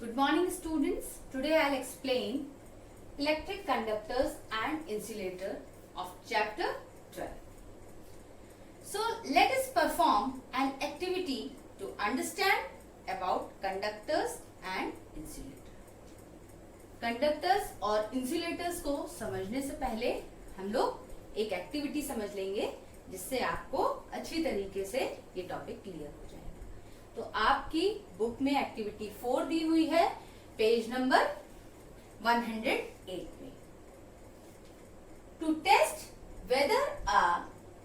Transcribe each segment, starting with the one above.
Good morning students. Today I'll explain electric conductors and insulator of chapter 12. So let us perform an activity to understand about conductors and insulator. Conductors और insulators को समझने से पहले हम लोग एक activity समझ लेंगे जिससे आपको अच्छी तरीके से ये टॉपिक क्लियर हो जाएगा। तो आपकी बुक में एक्टिविटी 4 दी हुई है, पेज नंबर 108 में। To test whether a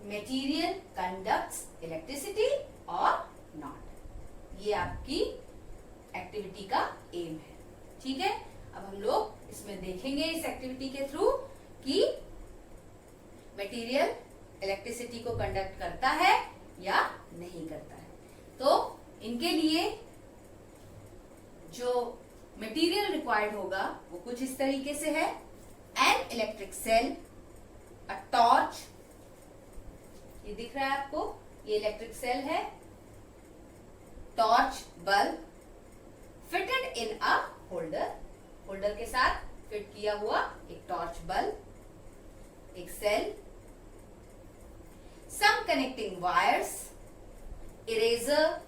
material conducts electricity और नॉट, ये आपकी एक्टिविटी का एम है। ठीक है, अब हम लोग इसमें देखेंगे इस एक्टिविटी के थ्रू कि मटेरियल इलेक्ट्रिसिटी को कंडक्ट करता है या नहीं करता है। तो इनके लिए जो मटेरियल रिक्वायर्ड होगा वो कुछ इस तरीके से है। An electric cell, a torch, ये दिख रहा है आपको, ये इलेक्ट्रिक सेल है। Torch bulb fitted in a holder, holder के साथ फिट किया हुआ एक टॉर्च बल्ब, एक cell. Some connecting wires, eraser,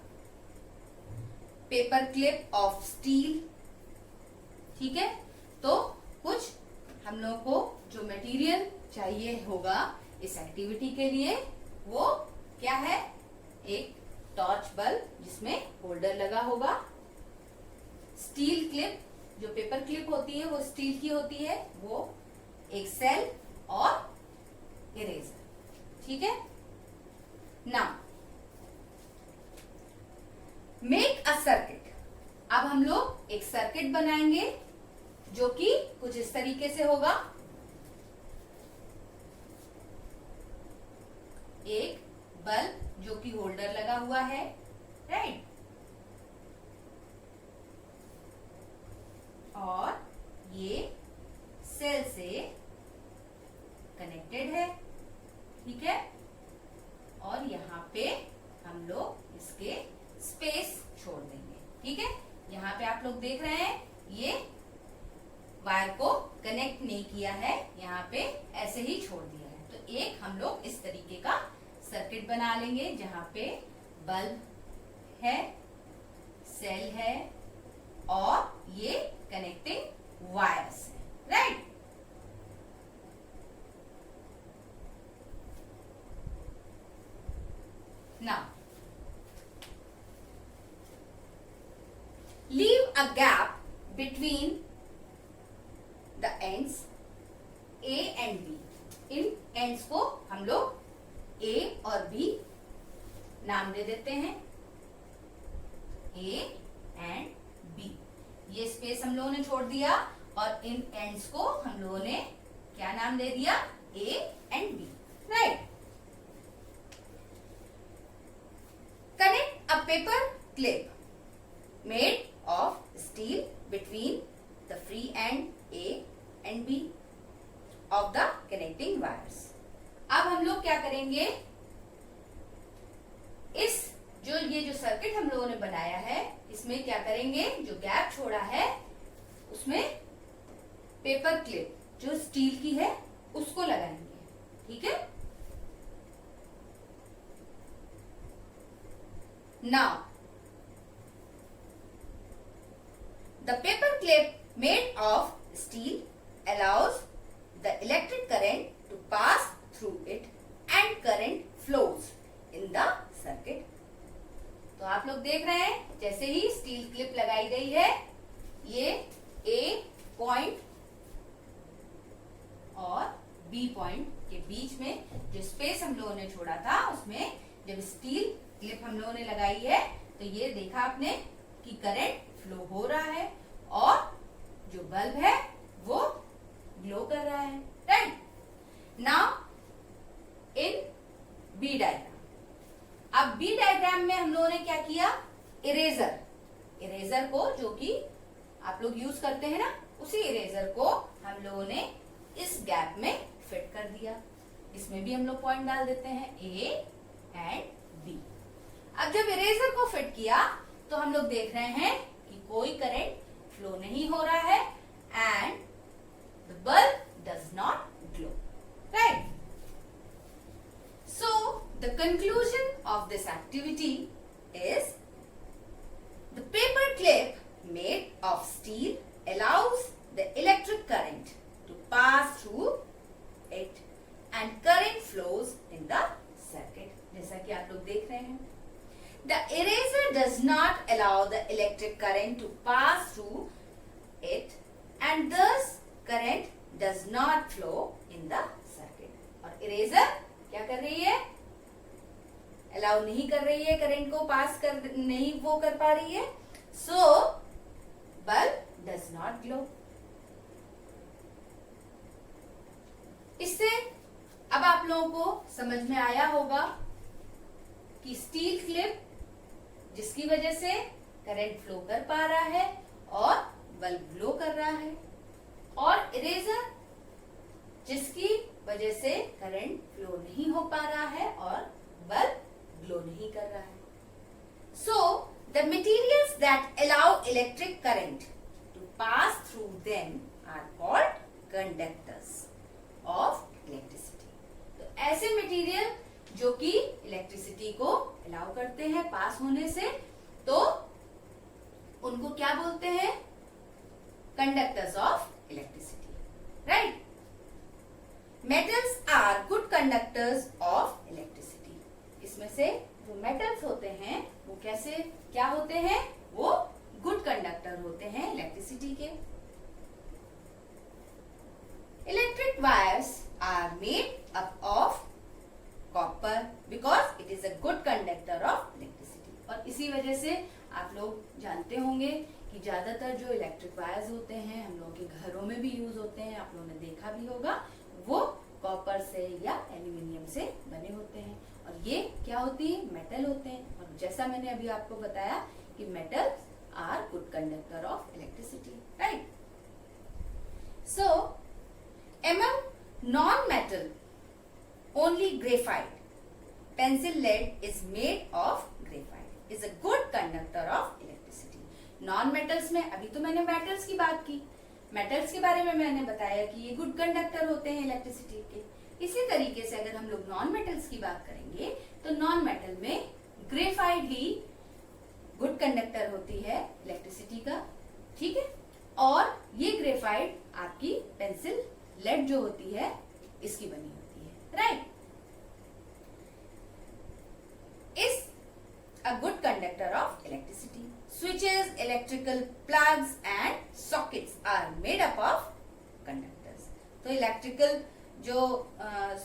paper clip of steel. ठीक है, तो कुछ हम लोग को जो मटेरियल चाहिए होगा इस एक्टिविटी के लिए वो क्या है? एक टॉर्च बल्ब जिसमें होल्डर लगा होगा, स्टील क्लिप, जो पेपर क्लिप होती है वो स्टील की होती है, वो एक सेल और इरेजर। ठीक है, नाउ मेक अ सर्किट। अब हम लोग एक सर्किट बनाएंगे जो कि कुछ इस तरीके से होगा। एक बल्ब जो कि होल्डर लगा हुआ है, राइट, और ये सेल से कनेक्टेड है। ठीक है, और यहाँ पे हम लोग इसके स्पेस छोड़ देंगे। ठीक है, यहाँ पे आप लोग देख रहे हैं ये वायर को कनेक्ट नहीं किया है, यहाँ पे ऐसे ही छोड़ दिया है। तो एक हम लोग इस तरीके का सर्किट बना लेंगे जहाँ पे बल्ब है, सेल है और ये कनेक्टिंग वायर्स है, right. Now leave a gap between the ends A and B. In ends को हम लोग A और B नाम दे देते हैं, A and B। ये स्पेस हम लोगों ने छोड़ दिया और इन एंड्स को हम लोगों ने क्या नाम दे दिया? A and B, right. Connect a paper clip made of steel between the free end A and B of the connecting wires। अब हम लोग क्या करेंगे, इस जो सर्किट हम लोगों ने बनाया है इसमें क्या करेंगे, जो गैप छोड़ा है उसमें पेपर क्लिप जो स्टील की है उसको लगाएंगे। ठीक है, now the paper clip made of steel allows the electric current to pass through it and current flows in the circuit। तो आप लोग देख रहे हैं जैसे ही स्टील क्लिप लगाई गई है, ये A पॉइंट और B पॉइंट के बीच में जो स्पेस हम लोगों ने छोड़ा था उसमें जब स्टील क्लिप हम लोगों ने लगाई है तो ये देखा आपने कि करंट फ्लो हो रहा है और जो बल्ब है वो ग्लो कर रहा है, right. Now in B diagram, अब बी डायग्राम में हम लोगों ने क्या किया, इरेजर, इरेजर को जो कि आप लोग यूज करते हैं ना, उसी इरेजर को हम लोगों ने इस गैप में फिट कर दिया। इसमें भी हम लोग पॉइंट डाल देते हैं ए एंड बी। अब जब इरेजर को फिट किया तो हम लोग देख रहे हैं कि कोई करंट फ्लो नहीं हो रहा है and the bulb does not glow, right? So the conclusion of this activity is the paper clip made of steel allows the electric current to pass through it and current flows in the circuit. जैसा कि आप लोग देख रहे हैं, the eraser does not allow the electric current to pass through it and thus current does not flow in the circuit. और eraser क्या कर रही है? अलाउ नहीं कर रही है, करंट को पास कर नहीं वो कर पा रही है, so bulb does not glow. इससे अब आप लोगों को समझ में आया होगा कि स्टील क्लिप जिसकी वजह से करंट फ्लो कर पा रहा है और बल्ब ग्लो कर रहा है, और इरेजर जिसकी वजह से करंट फ्लो नहीं हो पा रहा है और बल्ब ग्लो नहीं कर रहा है. So the materials that allow electric current to pass through them are called conductors of electricity. तो ऐसे मटेरियल जो कि इलेक्ट्रिसिटी को अलाउ करते हैं पास होने से, तो उनको क्या बोलते हैं? Conductors of electricity, right? Metals are good conductors of electricity. इसमें से जो मेटल्स होते हैं वो कैसे क्या होते हैं? वो गुड कंडक्टर होते हैं इलेक्ट्रिसिटी के. Electric wires are made up of copper because it is a good conductor of electricity. और इसी वजह से आप लोग जानते होंगे कि ज्यादातर जो इलेक्ट्रिक वायर्स होते हैं हम लोगों के घरों में भी यूज होते हैं, आप लोगों ने देखा भी होगा, वो कॉपर से या एल्यूमिनियम से बने होते हैं. और ये क्या होती है? मेटल होते हैं. और जैसा मैंने अभी आपको बताया कि metals are good conductor of electricity, right? So among non-metal only graphite pencil lead is made of graphite is a good conductor of electricity. Non metals में अभी तो मैंने मेटल्स की बात की, मेटल्स के बारे में मैंने बताया कि ये गुड कंडक्टर होते हैं इलेक्ट्रिसिटी के. इसी तरीके से अगर हम लोग नॉन मेटल्स की बात करेंगे तो नॉन मेटल में ग्रेफाइट ही गुड कंडक्टर होती है इलेक्ट्रिसिटी का, ठीक है? और ये ग्रेफाइट आपकी पेंसिल लेड जो होती है इसकी बनी होती है, right? Is a good conductor of electricity. Switches, electrical plugs and sockets are made up of conductors. तो इलेक्ट्रिकल जो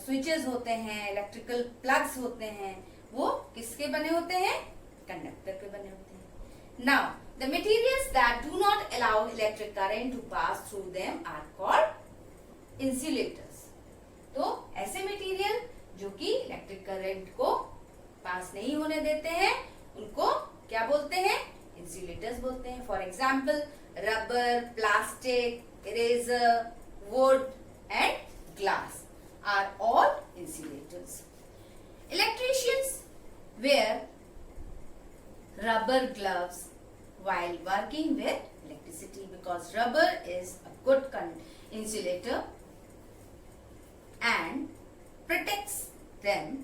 स्विचेस होते हैं, इलेक्ट्रिकल प्लग्स होते हैं, वो किसके बने होते हैं? कंडक्टर के बने होते हैं. Now the materials that do not allow electric current to pass through them are called insulators. तो ऐसे मटेरियल जो कि इलेक्ट्रिक करंट को पास नहीं होने देते हैं उनको क्या बोलते हैं? इंसुलेटर्स बोलते हैं. For example rubber, plastic, eraser, would and glass are all insulators. Electricians wear rubber gloves while working with electricity because rubber is a good insulator and protects them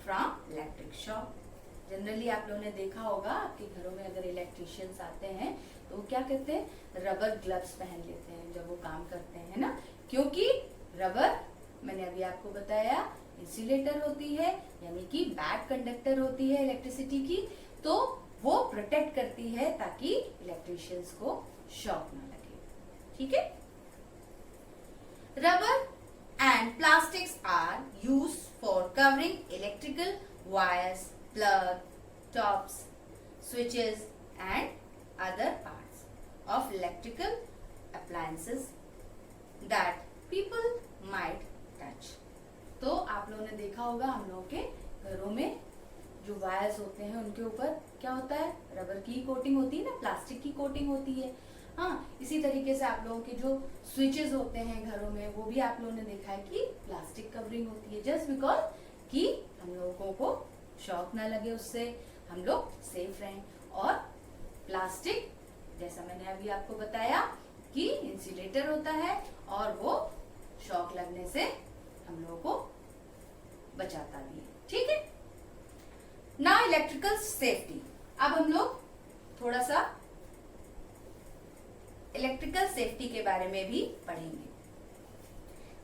from electric shock. Generally आप लोगों ने देखा होगा आपके घरों में अगर electricians आते हैं तो वो क्या कहते हैं? रबर ग्लव्स पहन लेते हैं जब वो काम करते हैं ना, क्योंकि रबर मैंने अभी आपको बताया इंसुलेटर होती है, यानी कि बैड कंडक्टर होती है इलेक्ट्रिसिटी की, तो वो प्रोटेक्ट करती है ताकि इलेक्ट्रिशियंस को शॉक ना लगे, ठीक है? Rubber and plastics are used for covering electrical wires, plug, tops, switches and other parts of electrical appliances that people might touch. तो आप लोगों ने देखा होगा हम लोगों के घरों में जो वायर्स होते हैं उनके ऊपर क्या होता है? रबर की कोटिंग होती है ना, प्लास्टिक की कोटिंग होती है. हाँ, इसी तरीके से आप लोगों के जो स्विचेस होते हैं घरों में वो भी आप लोगों ने देखा है कि प्लास्टिक कवरिंग होती है, जस्ट बिकॉज कि हम लोगों को शॉक ना लगे, उससे हम लोग सेफ रहें. और प्लास्टिक जैसा मैंने अभी आपको बताया कि इंसुलेटर होता है और वो शॉक लगने से हम लोगों को बचाता भी है। ठीक है, ना इलेक्ट्रिकल सेफ्टी। अब हम लोग थोड़ा सा इलेक्ट्रिकल सेफ्टी के बारे में भी पढ़ेंगे।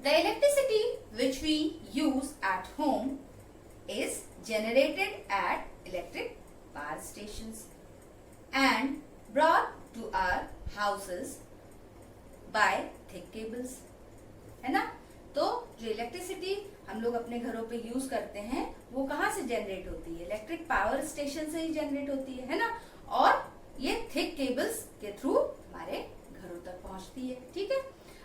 The electricity which we use at home is generated at electric power stations and brought to our houses by thick cables, है ना। तो जो इलेक्ट्रिसिटी हम लोग अपने घरों पे यूज करते हैं वो कहाँ से जनरेट होती है? इलेक्ट्रिक पावर स्टेशन से ही जनरेट होती है ना। और ये थिक केबल्स के थ्रू हमारे घरों तक पहुंचती है। ठीक है,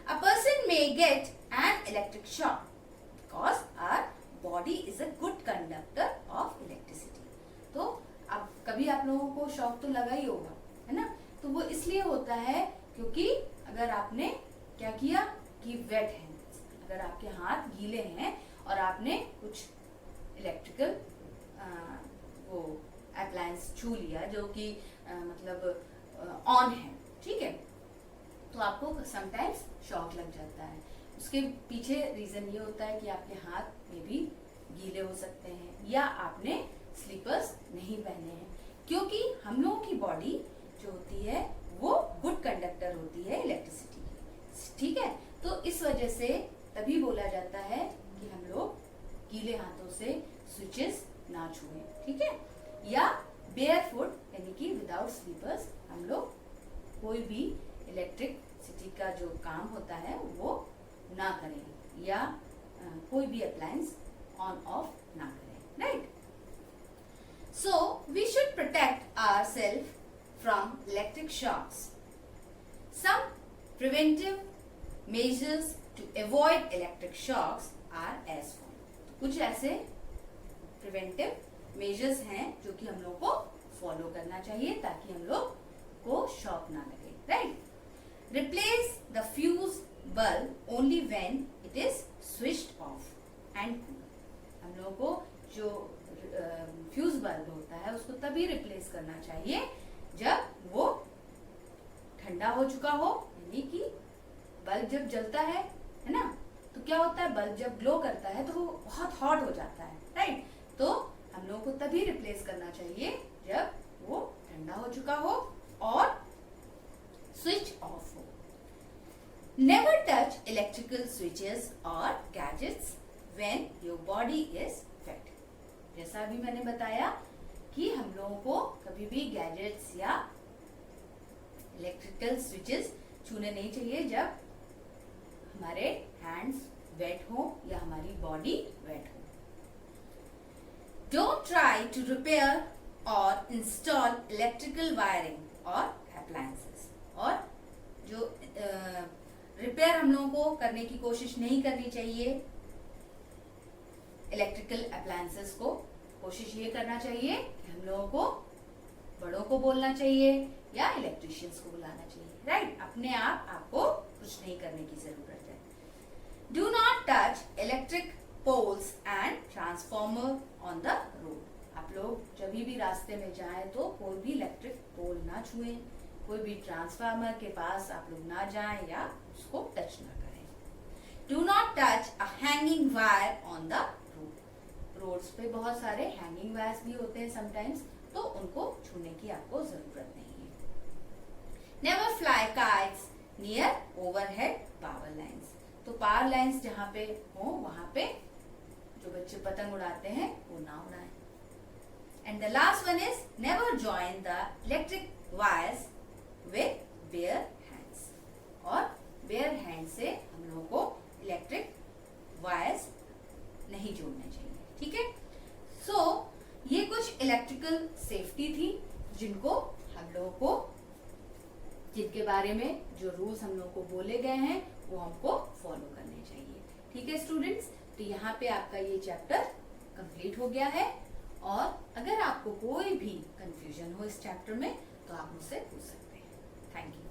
a person may get an electric shock because our body is a good conductor of electricity. तो अब कभी आप लोगों को शॉक तो लगा ही होगा, है ना। तो वो इसलिए होता है क्योंकि अगर आपने क्या किया कि वेट है, अगर आपके हाथ गीले हैं और आपने कुछ इलेक्ट्रिकल वो अप्लायंस छू लिया जो कि मतलब ऑन है, ठीक है, तो आपको समटाइम्स शॉक लग जाता है। उसके पीछे रीजन ये होता है कि आपके हाथ में भी गीले हो सकते हैं या आपने स्लीपर्स नहीं पहने हैं, क्योंकि हम लोगों की बॉडी जो होती है वो गुड कंडक्टर होती है इलेक्ट्रिसिटी की। ठीक है, तो इस वजह से तभी बोला जाता है कि हम लोग गीले हाथों से स्विचेस ना छुएं। ठीक है, या बेयरफुट यानी कि विदाउट स्लीपर्स हम लोग कोई भी इलेक्ट्रिसिटी का जो काम होता है वो ना करें या कोई भी अप्लायंस ऑन ऑफ ना करें, right. So we should protect ourselves from electric shocks. Some preventive measures to avoid electric shocks are as follows. कुछ ऐसे प्रिवेंटिव मेजर्स हैं जो कि हम लोग को फॉलो करना चाहिए ताकि हम लोग को शॉक ना लगे, right. Replace the fuse bulb only when it is switched off and cool. हम लोगों को जो फ्यूज बल्ब होता है उसको तभी रिप्लेस करना चाहिए जब वो ठंडा हो चुका हो, यानी कि बल्ब जब जलता है ना, तो क्या होता है, बल्ब जब ग्लो करता है तो वो बहुत हॉट हो जाता है, राइट। तो हम लोगों को तभी रिप्लेस करना चाहिए जब वो ठंडा हो चुका हो और स्विच ऑफ हो। Never touch electrical switches or gadgets when your body is wet. जैसा अभी मैंने बताया कि हम लोगों को कभी भी गैजेट्स या इलेक्ट्रिकल स्विचेस छूने नहीं चाहिए जब हमारे हैंड्स वेट हो या हमारी बॉडी वेट हो। Don't try to repair or install electrical wiring or appliances. और जो रिपेयर हम लोगों को करने की कोशिश नहीं करनी चाहिए इलेक्ट्रिकल अप्लायंसेस को। कोशिश ये करना चाहिए कि हम लोगों को बड़ों को बोलना चाहिए या इलेक्ट्रिशियंस को बुलाना चाहिए, राइट। अपने आप आपको कुछ नहीं करने की जरूरत है। Do not touch electric poles and transformer on the road. आप लोग जब भी रास्ते में जाएं तो कोई भी इलेक्ट्रिक पोल ना छुएं, कोई भी ट्रांसफार्मर के पास आप लोग ना जाएं या उसको टच ना करें। Do not touch a hanging wire on the road. Roads पे बहुत सारे हैंगिंग वायर्स भी होते हैं समटाइम्स, तो उनको छूने की आपको जरूरत नहीं है। Never fly kites near overhead power lines. तो पावर लाइन्स जहाँ पे हो वहां पे जो बच्चे पतंग उड़ाते हैं वो ना उड़ाएं। And the last one is never join the electric wires with bare hands. और बेयर हैंड से हम लोगों को इलेक्ट्रिक वायर्स नहीं जोड़ने चाहिए, ठीक है। सो ये कुछ इलेक्ट्रिकल सेफ्टी थी जिनको हम लोगों को, जिनके बारे में जो रूल्स हम लोगों को बोले गए हैं वो हमको फॉलो करने चाहिए, ठीक है स्टूडेंट्स। तो यहाँ पे आपका ये चैप्टर कंप्लीट हो गया है और अगर आपको कोई भी कंफ्यूजन हो इस चैप्टर में तो आप मुझसे पूछ सकते हैं। Thank you.